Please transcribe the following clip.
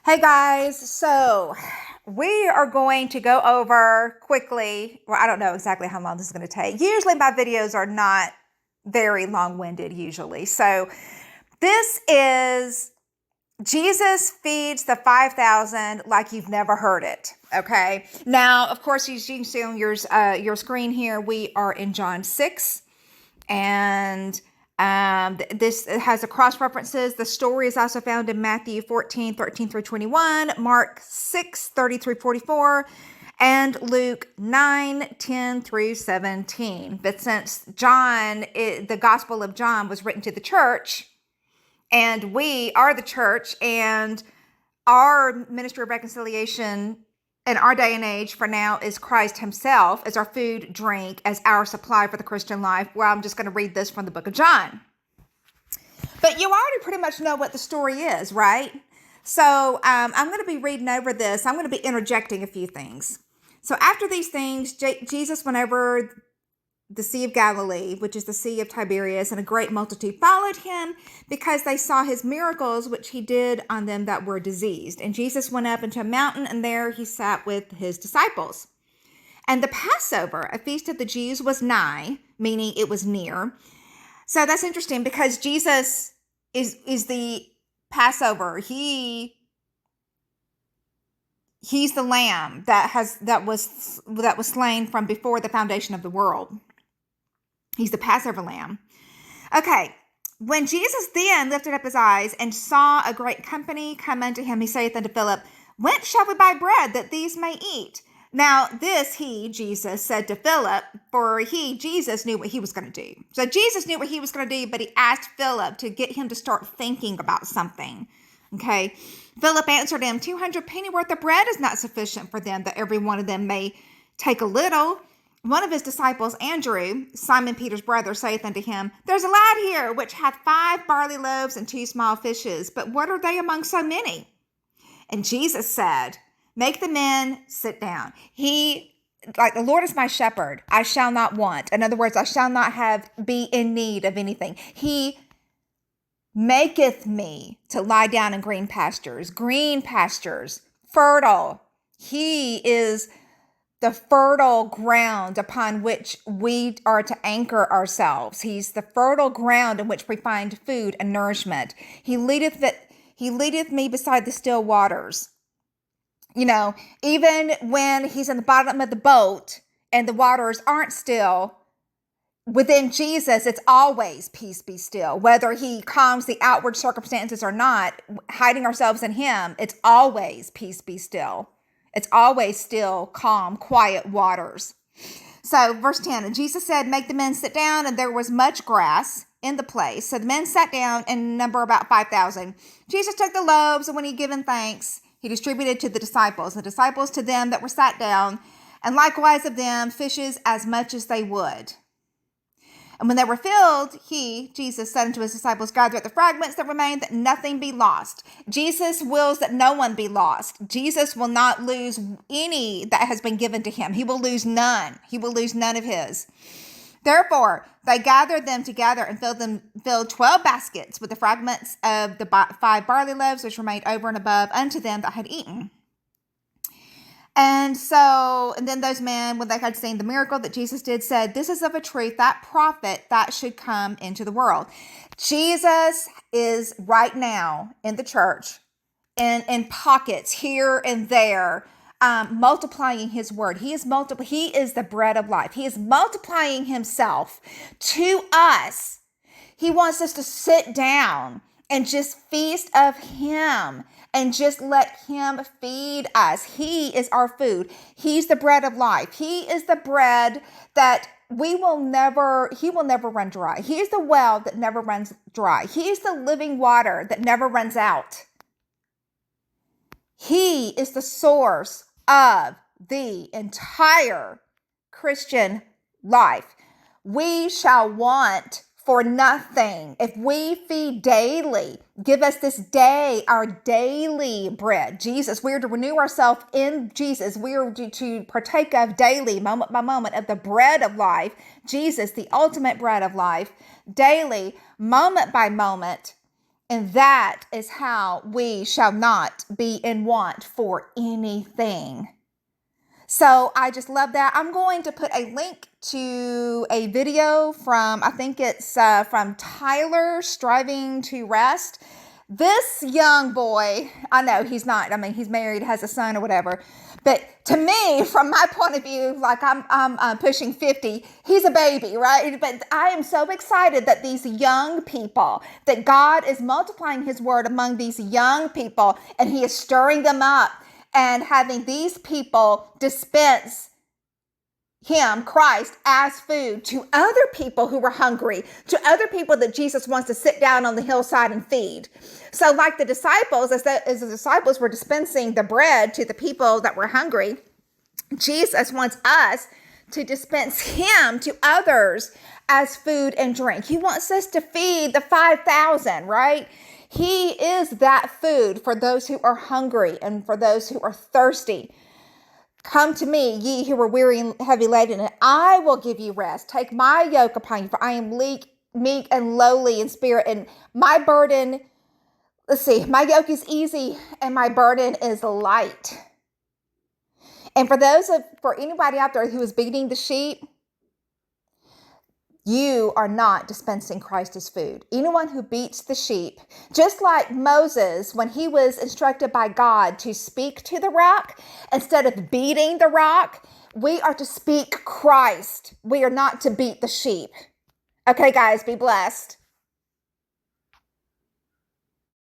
Hey guys, so we are going to go over quickly. Well, I don't know exactly how long this is going to take. Usually my videos are not very long-winded usually. So this is Jesus feeds the 5,000 like you've never heard it. Okay. Now, of course, as you can see on your screen here, we are in John 6. And this has a cross references. The story is also found in Matthew 14:13 through 21, Mark 6:30 through 44, and Luke 9:10 through 17. But since the Gospel of John was written to the church, and we are the church, and our ministry of reconciliation in our day and age for now is Christ himself as our food, drink, as our supply for the Christian life. Well, I'm just going to read this from the book of John. But you already pretty much know what the story is, right? So I'm going to be reading over this. I'm going to be interjecting a few things. So after these things, Jesus went over the Sea of Galilee, which is the Sea of Tiberias, and a great multitude followed him because they saw his miracles, which he did on them that were diseased. And Jesus went up into a mountain, and there he sat with his disciples. And the Passover, a feast of the Jews, was nigh, meaning it was near. So that's interesting because Jesus is the Passover. He's the lamb that was slain from before the foundation of the world. He's the Passover lamb. Okay. When Jesus then lifted up his eyes and saw a great company come unto him, he saith unto Philip, Whence shall we buy bread that these may eat? Now this Jesus, said to Philip, for Jesus, knew what he was going to do. So Jesus knew what he was going to do, but he asked Philip to get him to start thinking about something. Okay. Philip answered him, 200 pennyworth of bread is not sufficient for them, that every one of them may take a little. One of his disciples, Andrew, Simon Peter's brother, saith unto him, There's a lad here which hath 5 barley loaves and 2 small fishes, but what are they among so many? And Jesus said, Make the men sit down. The Lord is my shepherd, I shall not want. In other words, I shall not be in need of anything. He maketh me to lie down in green pastures, fertile. He is the fertile ground upon which we are to anchor ourselves. He's the fertile ground in which we find food and nourishment. He leadeth me beside the still waters. You know, even when he's in the bottom of the boat and the waters aren't still, within Jesus, it's always peace be still. Whether he calms the outward circumstances or not, hiding ourselves in him, it's always peace be still. It's always still, calm, quiet waters. So verse 10, and Jesus said, Make the men sit down, and there was much grass in the place. So the men sat down and number about 5,000. Jesus took the loaves, and when he had given thanks, he distributed to the disciples to them that were sat down, and likewise of them fishes as much as they would. And when they were filled, Jesus, said unto his disciples, Gather up the fragments that remain, that nothing be lost. Jesus wills that no one be lost. Jesus will not lose any that has been given to him. He will lose none. He will lose none of his. Therefore, they gathered them together and filled 12 baskets with the fragments of the 5 barley loaves, which remained over and above unto them that had eaten. And then those men, when they had seen the miracle that Jesus did, said, This is of a truth that prophet that should come into the world. Jesus is right now in the church, in pockets here and there, multiplying his word. He is the bread of life. He is multiplying himself to us. He wants us to sit down and just feast of him and just let him feed us. He is our food. He's the bread of life. He is the bread that he will never run dry. He is the well that never runs dry. He is the living water that never runs out. He is the source of the entire Christian life. We shall want for nothing. If we feed daily, give us this day our daily bread. Jesus, we are to renew ourselves in Jesus. We are to partake of daily, moment by moment, of the bread of life. Jesus, the ultimate bread of life, daily, moment by moment. And that is how we shall not be in want for anything. So I just love that. I'm going to put a link to a video from, I think it's from Tyler Striving to Rest. This young boy, I know he's not, I mean, he's married, has a son or whatever. But to me, from my point of view, like I'm pushing 50, he's a baby, right? But I am so excited that these young people, that God is multiplying his word among these young people, and he is stirring them up and having these people dispense him, Christ, as food to other people who were hungry, to other people that Jesus wants to sit down on the hillside and feed. So like the disciples, as the disciples were dispensing the bread to the people that were hungry, Jesus wants us to dispense him to others as food and drink. He wants us to feed the 5,000, right? He is that food for those who are hungry and for those who are thirsty. Come to me, ye who are weary and heavy laden, and I will give you rest. Take my yoke upon you, for I am meek and lowly in spirit, and my burden, my yoke is easy and my burden is light. And for anybody out there who is beating the sheep, you are not dispensing Christ as food. Anyone who beats the sheep, just like Moses, when he was instructed by God to speak to the rock, instead of beating the rock, we are to speak Christ. We are not to beat the sheep. Okay, guys, be blessed.